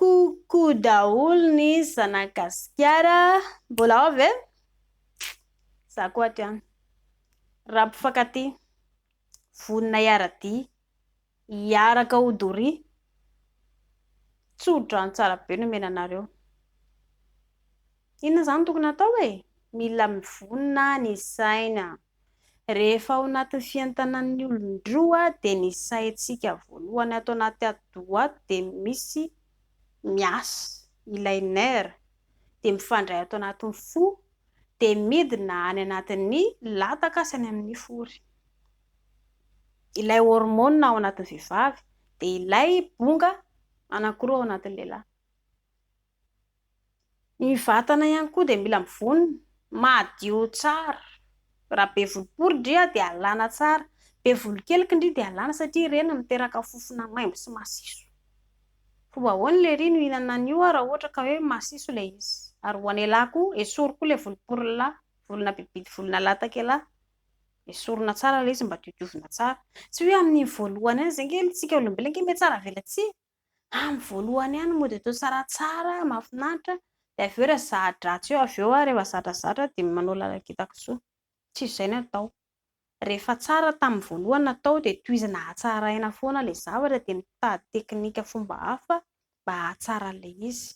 Kokoa daholo ny zanagasikara. Mbola ao ve? Za koa aty raha mpifankatia vonona hiaradia hiaraka hodoria tsodrano tsara be no menanareo. Inona zany tokony atao e? Mila mivonona ny saina. Rehefa ao anatin'ny fiantanan'ny olon-droa dia ny saintsika voalohany ato anaty atidoha ato dia misy miasa, ilay nerf, dia mifandray ato anatin'ny fo, dia midina any anatin'ny lataka sy any amin'ny fory. Ilay hormone ao anatin'ny vehivavy dia ilay bonga anankiroa ao anatin'ny lehilahy. Ny vatana ihany koa dia mila mivonona, madio tsara. Raha be volo indria dia alàna tsara, be volo kely indria dia alàna satria ireny miteraka fofona maimbo sy masiso. Fomba ahoana ilay ry no hihinana an'io raha ohatra ka hoe masiso ilay izy. Ary ho an'ny lahy koa, esorina koa ilay volom-porolahy, volona bibidy, volona latakelahy. Esorina tsara ilay izy mba diodiovina tsara. Tsy hoe amin'ny voalohany ihany, izay ange tsika olombelona ange mety tsara velatsia. Amin'ny voalohany ihany mody atao tsaratsara, mahafinaritra. Dia avy eo rehefa zahan-dratsy eo, avy eo rehefa zatrazatra dia manao lalakitakisoa. Tsy izay no atao. Rehefa tsara tamin'ny voalohany natao dia tohizina hatsaraina foana ilay zavatra dia mitady teknika fomba hafa mba hahatsara ilay izy.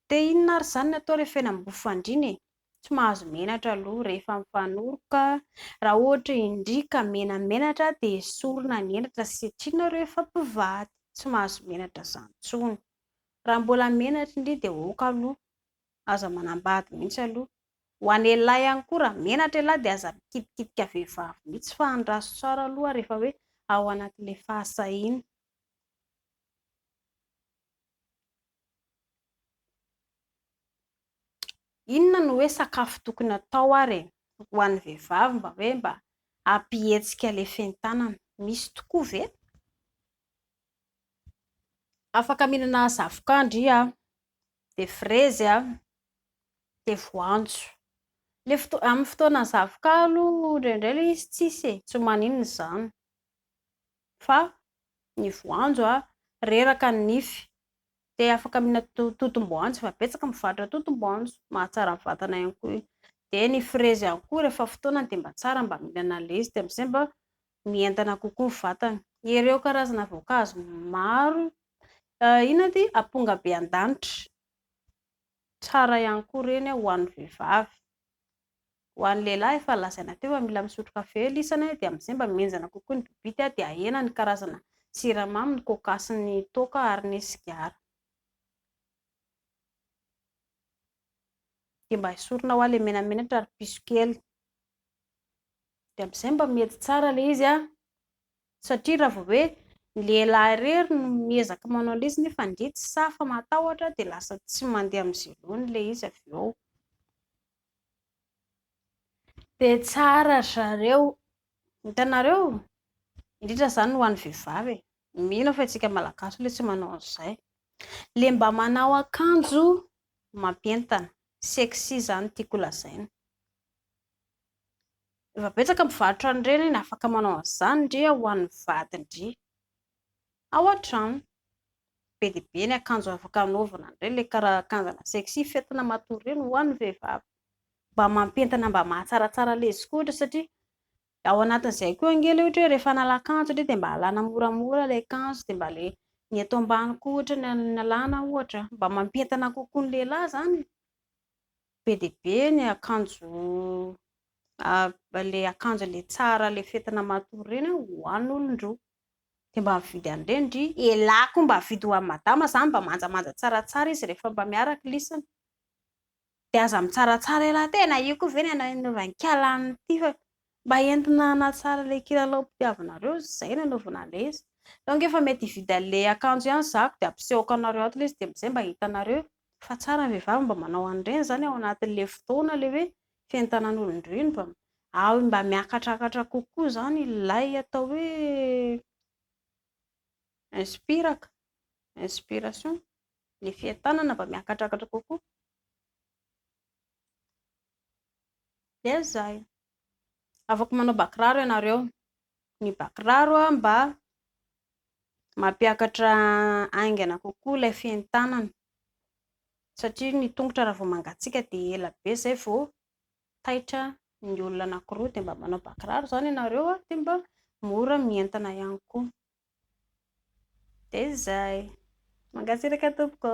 Dia inona ary izany no atao rehefa eny amin'ny bofan-driny e? Tsy mahazo menatra aloha rehefa mifanoroka. Raha ohatra indrika menamenatra dia esorina ny henatra sy atrina rehefa mpivady. Tsy mahazo menatra izany intsony. Raha mbola menatra indray dia oka aloha. Aza manambady mihitsy aloha. Ho an'ny lahy ihany koa raha menatra lahy dia aza mikitikita vehivavy mihitsy fa andraso tsara aloha rehefa hoe ao anatin'ilay fahasahiana. Inona no hoe sakafo tokony atao ary ho an'ny vehivavy mba hampihetsika ilay fihentanana? Misy tokoa ve? Afaka mihinana zavoka indria, dia frezy, dia voanjo. Amin'ny fotoana zavoka aloha indraindray ilay izy tsisy e, tsy maninona izany. Fa ny voanjo reraka ny nify. Dia afaka mihinana totom-boanjo, efa betsaka mivarotra totom-boanjo, mahatsara ny vatana ihany koa io. Dia ny frezy ihany koa rehefa fotoana dia mba tsara mba mihinana an'ilay izy dia amin'izay mba mientana kokoa ny vatana. Ireo karazana voankazo maro, inona ity? Ampongabendanitra. Tsara ihany koa ireny ho an'ny vehivavy. Ho an'ny lehilahy efa lazaina teo fa mila misotro kafe lisana dia amin'izay mba mihenjana kokoa ny bibity dia ahena ny karazana siramamy, ny coca sy ny toaka ary ny sigara. Dia mba esorina ho ilay menamenatra ary piso kely. Dia amin'izay mba mety tsara ilay izy satria raha vao hoe ny lehilahy irery no miezaka manao ilay izy nefa indray tsy safa matahotra dia lasa tsy mandeha amin'izay loatra ilay izy avy eo. Dia tsara ry zareo. Hitanareo? Indrindra izany ho an'ny vehivavy e. Mino fa isika malagasy ilay tsy manao an'izay. Ilay mba manao akanjo mampentana, sexy izany tiako lazaina. Efa betsaka mivarotra an'ireny afaka manao an'izany indray ho an'ny vady indray. Ao an-trano. Be dia be ny akanjo afaka anaovana indray ilay akanjona sexy fentina matory ireny ho an'ny vehivavy. Mba mampentana mba mahatsaratsara ilay izy koa ohatra satria ao anatin'izay koa anie ilay ohatra hoe rehefa hanala akanjo dia mba alàna moramora ilay akanjo dia mba ilay ny eto ambany koa ohatra ny alàna ohatra. Mba mampentana kokoa ny lehilahy izany. Be dia be ny akanjo ilay akanjo ilay tsara ilay fentina matory ireny ho an'ny olon-droa. Dia mba mividy an'ireny ndry lahy koa mba mividy ho an'ny madama izany mba manjamanja tsaratsara izy rehefa mba miaraka lisana. Dia aza mitsaratsara ela tena io koa ve ny anaovan'ity fa mba entina hanatsara ilay kilalao-pitiavanareo izay no anaovana an'ilay izy. Donc efa mety hividy an'ilay akanjo ihany zako dia ampisehoko anareo ato ilay izy dia amin'izay mba hitanareo fa tsara ny vehivavy mba manao an'ireny izany ao anatin'ilay fotoana ilay hoe fihentanan'olon-droa iny mba miakatrakatra kokoa izany ilay atao hoe inspiration, ny fihentanana mba miakatrakatra kokoa. Dia izay. Afaka manao bakiraro ianareo. Ny bakiraro mba mampiakatra aingana kokoa ilay fientanana satria ny tongotra raha vao mangatsiaka dia ela be izay vao taitra ny olona anankiroa dia mba manao bakiraro izany ianareo dia mba mora mientana ihany koa. Dia izay, mangatsiaka tompoko.